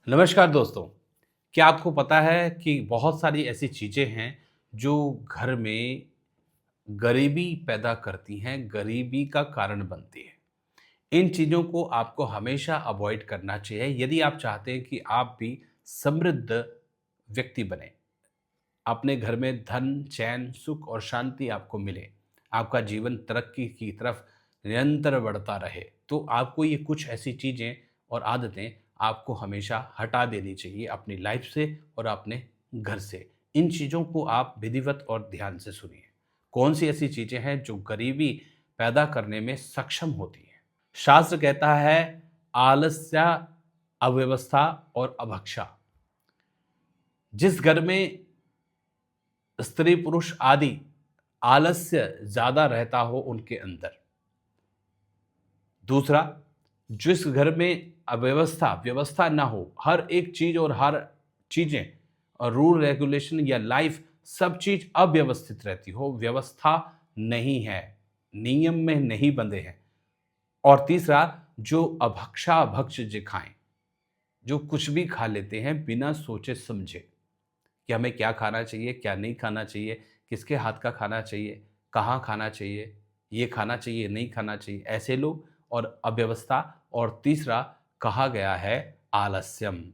नमस्कार दोस्तों। क्या आपको पता है कि बहुत सारी ऐसी चीज़ें हैं जो घर में गरीबी पैदा करती हैं, गरीबी का कारण बनती हैं। इन चीज़ों को आपको हमेशा अवॉइड करना चाहिए यदि आप चाहते हैं कि आप भी समृद्ध व्यक्ति बनें। अपने घर में धन, चैन, सुख और शांति आपको मिले, आपका जीवन तरक्की की तरफ निरंतर बढ़ता रहे, तो आपको ये कुछ ऐसी चीज़ें और आदतें आपको हमेशा हटा देनी चाहिए अपनी लाइफ से और अपने घर से। इन चीज़ों को आप विधिवत और ध्यान से सुनिए। कौन-सी ऐसी चीज़ें हैं जो गरीबी पैदा करने में सक्षम होती हैं? शास्त्र कहता है आलस्य, अव्यवस्था और अभक्षा। जिस घर में स्त्री पुरुष आदि आलस्य ज़्यादा रहता हो उनके अंदर। दूसरा, जिस घर में अव्यवस्था व्यवस्था ना हो, हर एक चीज़ और हर चीज़ें और रूल रेगुलेशन या लाइफ सब चीज़ अव्यवस्थित रहती हो, व्यवस्था नहीं है, नियम में नहीं बंधे हैं। और तीसरा, जो अभक्षा भक्ष जे खाएँ, जो कुछ भी खा लेते हैं बिना सोचे समझे। कि हमें क्या खाना चाहिए, क्या नहीं खाना चाहिए, किसके हाथ का खाना चाहिए, कहाँ खाना चाहिए, ये खाना चाहिए, नहीं खाना चाहिए, ऐसे लोग और अव्यवस्था। और तीसरा कहा गया है आलस्यम।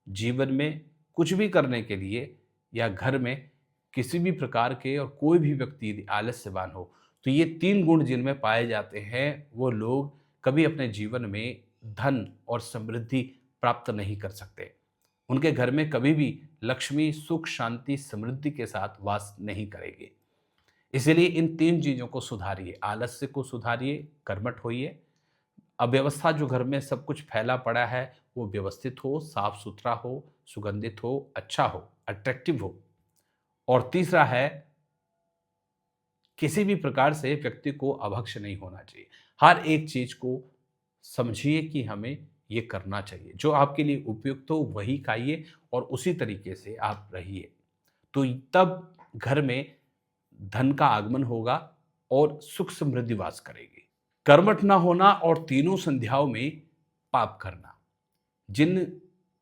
जीवन में कुछ भी करने के लिए या घर में किसी भी प्रकार के और कोई भी व्यक्ति यदि आलस्यवान हो, तो ये 3 गुण जिनमें पाए जाते हैं, वो लोग कभी अपने जीवन में धन और समृद्धि प्राप्त नहीं कर सकते। उनके घर में कभी भी लक्ष्मी सुख, शांति, समृद्धि के साथ वास नहीं करेगी। इसीलिए इन 3 चीज़ों को सुधारिए, आलस्य को सुधारिए, कर्मठ होइए। अव्यवस्था जो घर में सब कुछ फैला पड़ा है, वो व्यवस्थित हो, साफ-सुथरा हो, सुगंधित हो, अच्छा हो, अट्रैक्टिव हो। और तीसरा है, किसी भी प्रकार से व्यक्ति को अभक्ष नहीं होना चाहिए। हर एक चीज़ को समझिए कि हमें ये करना चाहिए। जो आपके लिए उपयुक्त हो वही खाइए और उसी तरीके से आप रहिए। तो तब घर में धन का आगमन होगा और सुख समृद्धि वास करेगी। कर्मठ ना होना और तीनों संध्याओं में पाप करना। जिन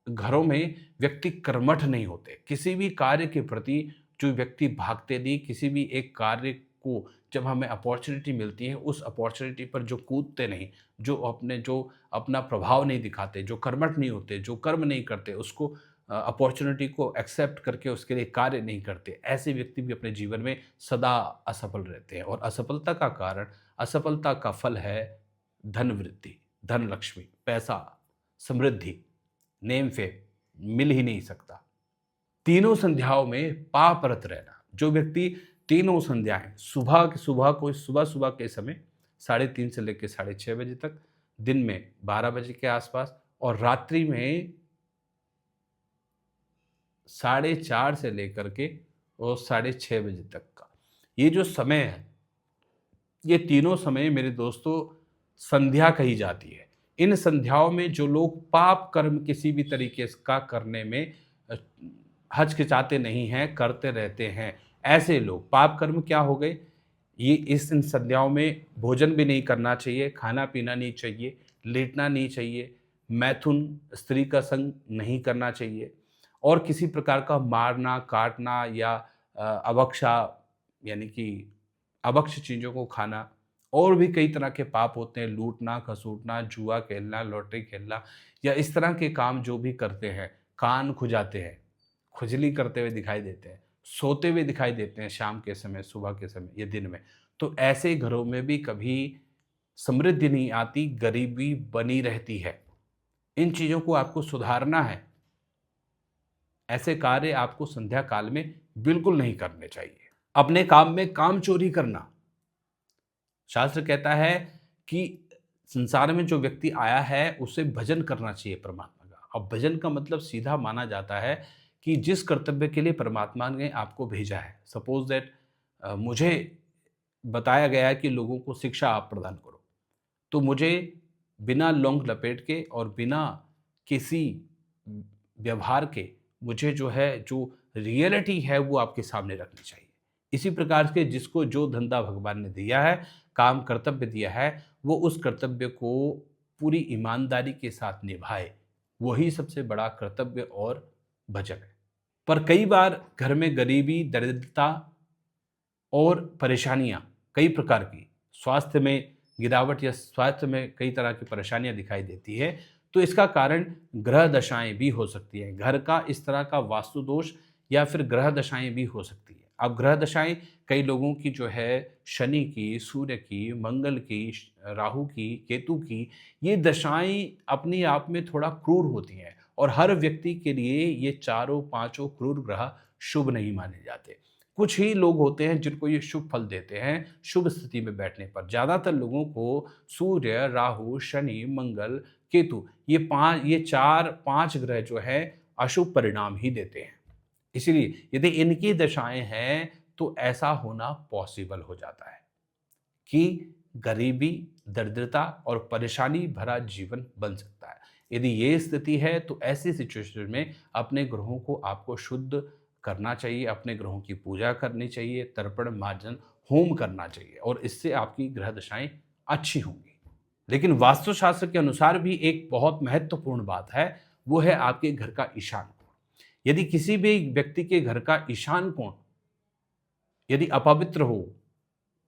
घरों में व्यक्ति कर्मठ नहीं होते, किसी भी कार्य के प्रति जो व्यक्ति भागते नहीं, किसी भी एक कार्य को जब हमें अपॉर्च्युनिटी मिलती है, उस अपॉर्च्युनिटी पर जो कूदते नहीं, जो अपना प्रभाव नहीं दिखाते, जो कर्मठ नहीं होते, जो कर्म नहीं करते, उसको अपॉर्च्युनिटी को एक्सेप्ट करके उसके लिए कार्य नहीं करते, ऐसे व्यक्ति भी अपने जीवन में सदा असफल रहते हैं। और असफलता का कारण, असफलता का फल है धन वृद्धि, धन लक्ष्मी, पैसा, समृद्धि, नेम फेम मिल ही नहीं सकता। तीनों संध्याओं में पापरत रहना। जो व्यक्ति तीनों संध्याएँ सुबह-सुबह के समय 3:30 से लेके 6:30 बजे तक, दिन में 12 बजे के आस-पास और रात्रि में 4:30 से लेकर के और 6:30 बजे तक का। ये जो समय है, ये तीनों समय मेरे दोस्तों संध्या कही जाती है। इन संध्याओं में जो लोग पाप कर्म किसी भी तरीके का करने में अ, हचकिचाते नहीं हैं, करते रहते हैं। ऐसे लोग पाप कर्म क्या हो गए? ये इस इन संध्याओं में भोजन भी नहीं करना चाहिए, खाना-पीना नहीं चाहिए, लेटना नहीं चाहिए, मैथुन स्त्री का संग नहीं करना चाहिए और किसी प्रकार का मारना, काटना या अभक्षा यानी कि अभक्ष्य चीज़ों को खाना और भी कई तरह के पाप होते हैं, लूटना, खसूटना, जुआ खेलना, लॉटरी खेलना या इस तरह के काम जो भी करते हैं, कान खुजाते हैं, खुजली करते हुए दिखाई देते हैं, सोते हुए दिखाई देते हैं शाम के समय, सुबह के समय या दिन में। तो ऐसे घरों में भी कभी समृद्धि नहीं आती, गरीबी बनी रहती है। इन चीज़ों को आपको सुधारना है। ऐसे कार्य आपको संध्या काल में बिल्कुल नहीं करने चाहिए। अपने काम में कामचोरी करना। शास्त्र कहता है कि संसार में जो व्यक्ति आया है उसे भजन करना चाहिए परमात्मा का। अब भजन का मतलब सीधा माना जाता है कि जिस कर्तव्य के लिए परमात्मा ने आपको भेजा है, सपोज दैट मुझे बताया गया है कि लोगों को शिक्षा आप प्रदान करो, तो मुझे बिना लौंग लपेट के और बिना किसी व्यवहार के मुझे जो है जो रियलिटी है वो आपके सामने रखनी चाहिए। इसी प्रकार से जिसको जो धंधा भगवान ने दिया है, काम कर्तव्य दिया है, वो उस कर्तव्य को पूरी ईमानदारी के साथ निभाए, वही सबसे बड़ा कर्तव्य और भजन है। पर कई बार घर में गरीबी, दरिद्रता और परेशानियाँ कई प्रकार की, स्वास्थ्य में गिरावट या स्वास्थ्य में कई तरह की परेशानियाँ दिखाई देती है, तो इसका कारण ग्रह दशाएँ भी हो सकती हैं। घर का इस तरह का वास्तु दोष या फिर ग्रह दशाएँ भी हो सकती हैं। अब ग्रह दशाएँ कई लोगों की जो है शनि की, सूर्य की, मंगल की, राहु की, केतु की, ये दशाएँ अपने आप में थोड़ा क्रूर होती हैं और हर व्यक्ति के लिए ये चारों पाँचों क्रूर ग्रह शुभ नहीं माने जाते। कुछ ही लोग होते हैं जिनको ये शुभ फल देते हैं शुभ स्थिति में बैठने पर। ज़्यादातर लोगों को सूर्य, राहु, शनि, मंगल, केतु ये 4-5 ग्रह जो है अशुभ परिणाम ही देते हैं। इसीलिए यदि इनकी दशाएँ हैं तो ऐसा होना पॉसिबल हो जाता है कि गरीबी, दरिद्रता और परेशानी भरा जीवन बन सकता है। यदि ये स्थिति है तो ऐसी सिचुएशन में अपने ग्रहों को आपको शुद्ध करना चाहिए, अपने ग्रहों की पूजा करनी चाहिए, तर्पण, मार्जन, होम करना चाहिए और इससे आपकी ग्रह दशाएँ अच्छी होंगी। लेकिन वास्तुशास्त्र के अनुसार भी एक बहुत महत्वपूर्ण बात है, वो है आपके घर का ईशान कोण। यदि किसी भी व्यक्ति के घर का ईशान कोण यदि अपवित्र हो,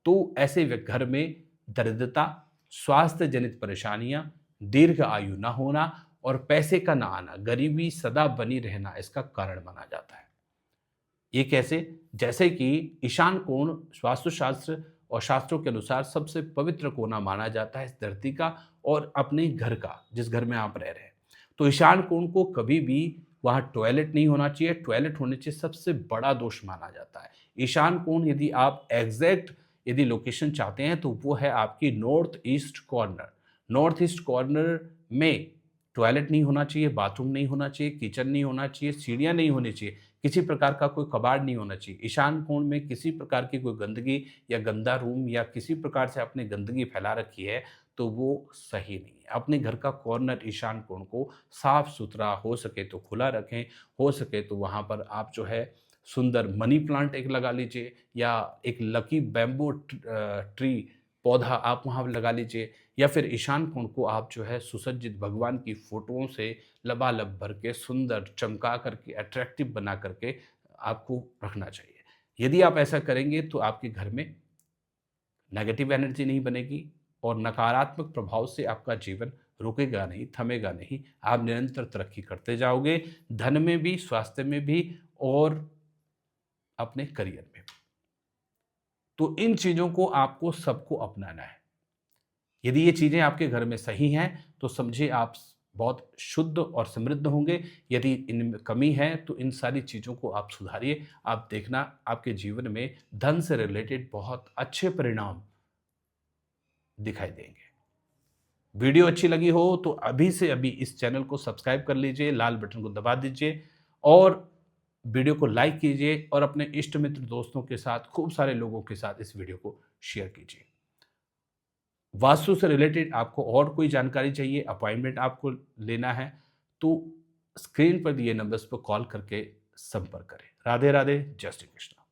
तो ऐसे घर में दरिद्रता, स्वास्थ्य जनित परेशानियां, दीर्घ आयु न होना और पैसे का ना आना, गरीबी सदा बनी रहना इसका कारण माना जाता है। ये कैसे? जैसे कि ईशान कोण वास्तुशास्त्र और शास्त्रों के अनुसार सबसे पवित्र कोना माना जाता है इस धरती का और अपने घर का, जिस घर में आप रह रहे हैं। तो ईशान कोण को कभी भी वहाँ टॉयलेट नहीं होना चाहिए, टॉयलेट होने से सबसे बड़ा दोष माना जाता है। ईशान कोण यदि आप एग्जैक्ट यदि लोकेशन चाहते हैं तो वो है आपकी north east corner. North east corner में टॉयलेट नहीं होना चाहिए, बाथरूम नहीं होना चाहिए, किचन नहीं होना चाहिए, सीढ़ियाँ नहीं होनी चाहिए, किसी प्रकार का कोई कबाड़ नहीं होना चाहिए। ईशान कोण में किसी प्रकार की कोई गंदगी या गंदा रूम या किसी प्रकार से आपने गंदगी फैला रखी है तो वो सही नहीं है। अपने घर का कॉर्नर ईशान कोण को साफ-सुथरा हो सके तो खुला रखें, हो सके तो वहाँ पर आप जो है सुंदर मनी प्लांट एक लगा लीजिए या एक लकी बैम्बू ट्री पौधा आप वहाँ लगा लीजिए या फिर ईशान कोण को आप जो है सुसज्जित भगवान की फ़ोटोओं से लबालब भर के सुंदर चमका करके अट्रैक्टिव बना करके आपको रखना चाहिए। यदि आप ऐसा करेंगे तो आपके घर में नेगेटिव एनर्जी नहीं बनेगी और नकारात्मक प्रभाव से आपका जीवन रुकेगा नहीं, थमेगा नहीं। आप निरंतर तरक्की करते जाओगे, धन में भी, स्वास्थ्य में भी और अपने करियर में भी। तो इन चीज़ों को आपको सबको अपनाना है। यदि ये चीज़ें आपके घर में सही हैं तो समझिए आप बहुत शुद्ध और समृद्ध होंगे। यदि इनमें कमी है तो इन सारी चीज़ों को आप सुधारिए। आप देखना आपके जीवन में धन से रिलेटेड बहुत अच्छे परिणाम दिखाई देंगे। वीडियो अच्छी लगी हो तो अभी से अभी इस चैनल को सब्सक्राइब कर लीजिए, लाल बटन को दबा दीजिए और वीडियो को लाइक कीजिए और अपने इष्ट मित्र दोस्तों के साथ, खूब सारे लोगों के साथ इस वीडियो को शेयर कीजिए। वास्तु से रिलेटेड आपको और कोई जानकारी चाहिए, अपॉइंटमेंट आपको लेना है तो स्क्रीन पर दिए नंबर्स पर कॉल करके संपर्क करें। राधे राधे, जय श्री कृष्ण।